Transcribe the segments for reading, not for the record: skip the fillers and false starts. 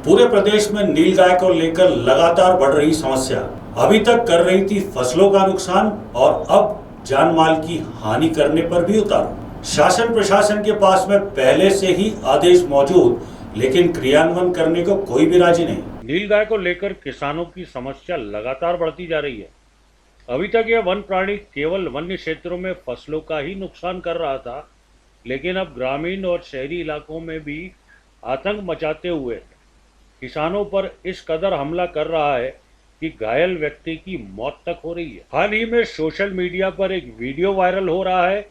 पूरे प्रदेश में नीलगाय को लेकर लगातार बढ़ रही समस्या अभी तक कर रही थी फसलों का नुकसान और अब जान माल की हानि करने पर भी उतारू। शासन प्रशासन के पास में पहले से ही आदेश मौजूद, लेकिन क्रियान्वयन करने को कोई भी राजी नहीं। नीलगाय को लेकर किसानों की समस्या लगातार बढ़ती जा रही है। अभी तक यह वन प्राणी केवल वन्य क्षेत्रों में फसलों का ही नुकसान कर रहा था, लेकिन अब ग्रामीण और शहरी इलाकों में भी आतंक मचाते हुए किसानों पर इस कदर हमला कर रहा है कि घायल व्यक्ति की मौत तक हो रही है। हाल ही में सोशल मीडिया पर एक वीडियो वायरल हो रहा है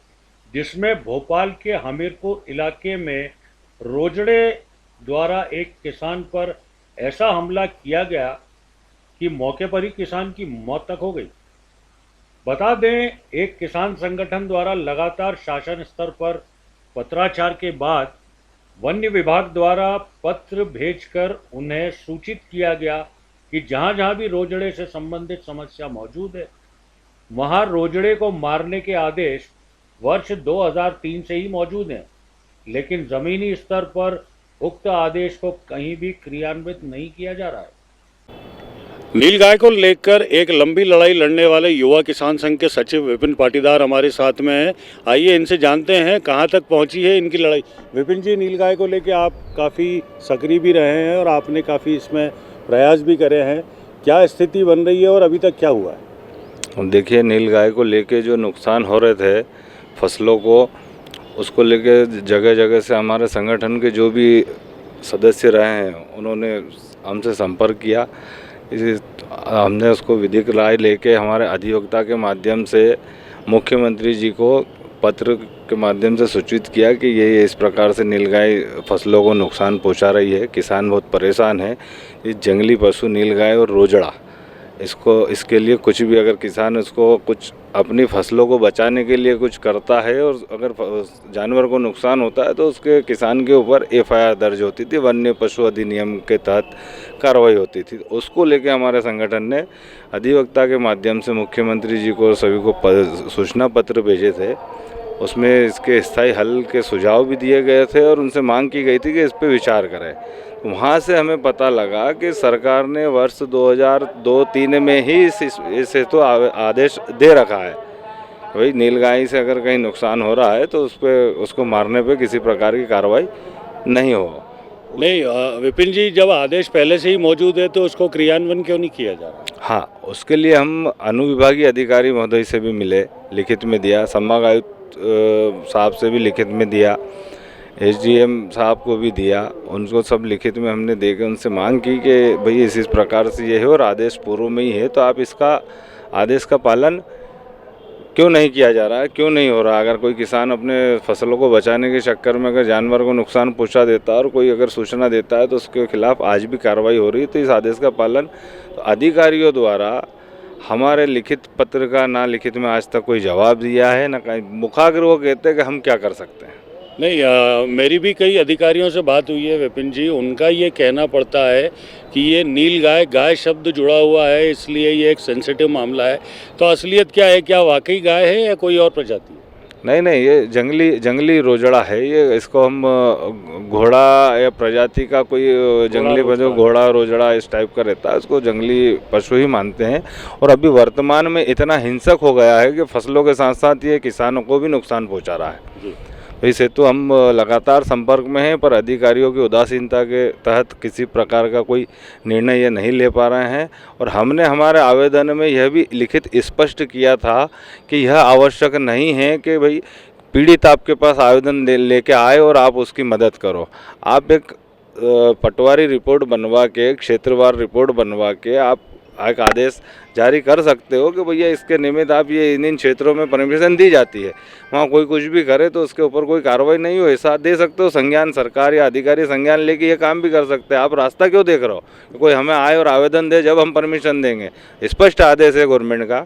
जिसमें भोपाल के हमीरपुर इलाके में रोजड़े द्वारा एक किसान पर ऐसा हमला किया गया कि मौके पर ही किसान की मौत तक हो गई। बता दें, एक किसान संगठन द्वारा लगातार शासन स्तर पर पत्राचार के बाद वन्य विभाग द्वारा पत्र भेजकर उन्हें सूचित किया गया कि जहां जहां भी रोजड़े से संबंधित समस्या मौजूद है वहां रोजड़े को मारने के आदेश वर्ष 2003 से ही मौजूद हैं, लेकिन जमीनी स्तर पर उक्त आदेश को कहीं भी क्रियान्वित नहीं किया जा रहा है। नीलगाय को लेकर एक लंबी लड़ाई लड़ने वाले युवा किसान संघ के सचिव विपिन पाटीदार हमारे साथ में हैं। आइए इनसे जानते हैं कहां तक पहुंची है इनकी लड़ाई। विपिन जी, नीलगाय को लेकर आप काफ़ी सक्रिय भी रहे हैं और आपने काफ़ी इसमें प्रयास भी करे हैं। क्या स्थिति बन रही है और अभी तक क्या हुआ है? देखिए, नीलगाय को लेके जो नुकसान हो रहे थे फसलों को, उसको लेके जगह जगह से हमारे संगठन के जो भी सदस्य रहे हैं उन्होंने हमसे संपर्क किया। हमने उसको विधिक राय लेके हमारे अधिवक्ता के माध्यम से मुख्यमंत्री जी को पत्र के माध्यम से सूचित किया कि ये इस प्रकार से नीलगाय फसलों को नुकसान पहुंचा रही है, किसान बहुत परेशान है। ये जंगली पशु नीलगाय और रोजड़ा, इसके लिए कुछ भी अगर किसान उसको कुछ अपनी फसलों को बचाने के लिए कुछ करता है और अगर जानवर को नुकसान होता है तो उसके किसान के ऊपर एफआईआर दर्ज होती थी, वन्य पशु अधिनियम के तहत कार्रवाई होती थी। उसको लेके हमारे संगठन ने अधिवक्ता के माध्यम से मुख्यमंत्री जी को सभी को सूचना पत्र भेजे थे। उसमें इसके स्थायी हल के सुझाव भी दिए गए थे और उनसे मांग की गई थी कि इस पर विचार करें। वहाँ से हमें पता लगा कि सरकार ने वर्ष 2002-03 में ही इस हेतु आदेश दे रखा है। भाई, नीलगाय से अगर कहीं नुकसान हो रहा है तो उसको मारने पे किसी प्रकार की कार्रवाई नहीं हो। नहीं विपिन जी, जब आदेश पहले से ही मौजूद है तो उसको क्रियान्वयन क्यों नहीं किया जा रहा? हाँ, उसके लिए हम अनुविभागीय अधिकारी महोदय से भी मिले, लिखित में दिया, संभाग आयुक्त साहब से भी लिखित में दिया, एसडीएम साहब को भी दिया। उनको सब लिखित में हमने देकर उनसे मांग की कि भाई इस प्रकार से ये है और आदेश पूर्व में ही है, तो आप इसका आदेश का पालन क्यों नहीं किया जा रहा है, क्यों नहीं हो रहा। अगर कोई किसान अपने फसलों को बचाने के चक्कर में अगर जानवर को नुकसान पहुंचा देता है और कोई अगर सूचना देता है तो उसके खिलाफ आज भी कार्रवाई हो रही है। तो इस आदेश का पालन तो अधिकारियों द्वारा हमारे लिखित पत्र का ना लिखित में आज तक कोई जवाब दिया है ना कहीं मुखाग्र वो कहते हैं कि हम क्या कर सकते हैं। नहीं, मेरी भी कई अधिकारियों से बात हुई है विपिन जी। उनका ये कहना पड़ता है कि ये नीलगाय, गाय शब्द जुड़ा हुआ है, इसलिए ये एक सेंसिटिव मामला है। तो असलियत क्या है? क्या वाकई गाय है या कोई और प्रजाति? नहीं, ये जंगली रोजड़ा है। ये इसको हम घोड़ा या प्रजाति का कोई जंगली पशु, घोड़ा रोजड़ा इस टाइप का रहता है, उसको जंगली पशु ही मानते हैं। और अभी वर्तमान में इतना हिंसक हो गया है कि फसलों के साथ साथ ये किसानों को भी नुकसान पहुंचा रहा है। इस हेतु हम लगातार संपर्क में हैं, पर अधिकारियों की उदासीनता के तहत किसी प्रकार का कोई निर्णय ये नहीं ले पा रहे हैं। और हमने हमारे आवेदन में यह भी लिखित स्पष्ट किया था कि यह आवश्यक नहीं है कि भाई पीड़ित आपके पास आवेदन लेके आए और आप उसकी मदद करो। आप एक पटवारी रिपोर्ट बनवा के, क्षेत्रवार रिपोर्ट बनवा के आप एक आदेश जारी कर सकते हो कि भैया इसके निमित्त आप ये इन क्षेत्रों में परमिशन दी जाती है, वहाँ कोई कुछ भी करे तो उसके ऊपर कोई कार्रवाई नहीं हो, ऐसा दे सकते हो संज्ञान। सरकार या अधिकारी संज्ञान लेके ये काम भी कर सकते हैं। आप रास्ता क्यों देख रहे हो? कोई हमें आए और आवेदन दे, जब हम परमिशन देंगे। स्पष्ट आदेश है गवर्नमेंट का।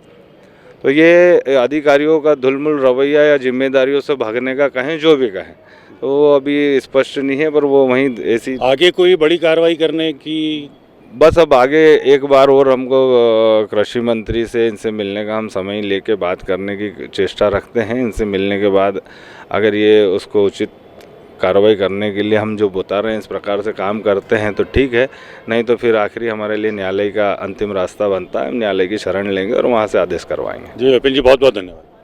तो ये अधिकारियों का धुलमुल रवैया या जिम्मेदारियों से भागने का कहें, जो भी कहें, तो वो अभी स्पष्ट नहीं है। पर वो वहीं ऐसी आगे कोई बड़ी कार्रवाई करने की बस अब आगे एक बार और हमको कृषि मंत्री से इनसे मिलने का हम समय लेके बात करने की चेष्टा रखते हैं। इनसे मिलने के बाद अगर ये उसको उचित कार्रवाई करने के लिए हम जो बता रहे हैं इस प्रकार से काम करते हैं तो ठीक है, नहीं तो फिर आखिरी हमारे लिए न्यायालय का अंतिम रास्ता बनता है। हम न्यायालय की शरण लेंगे और वहाँ से आदेश करवाएंगे। जी विपिन जी, बहुत बहुत धन्यवाद।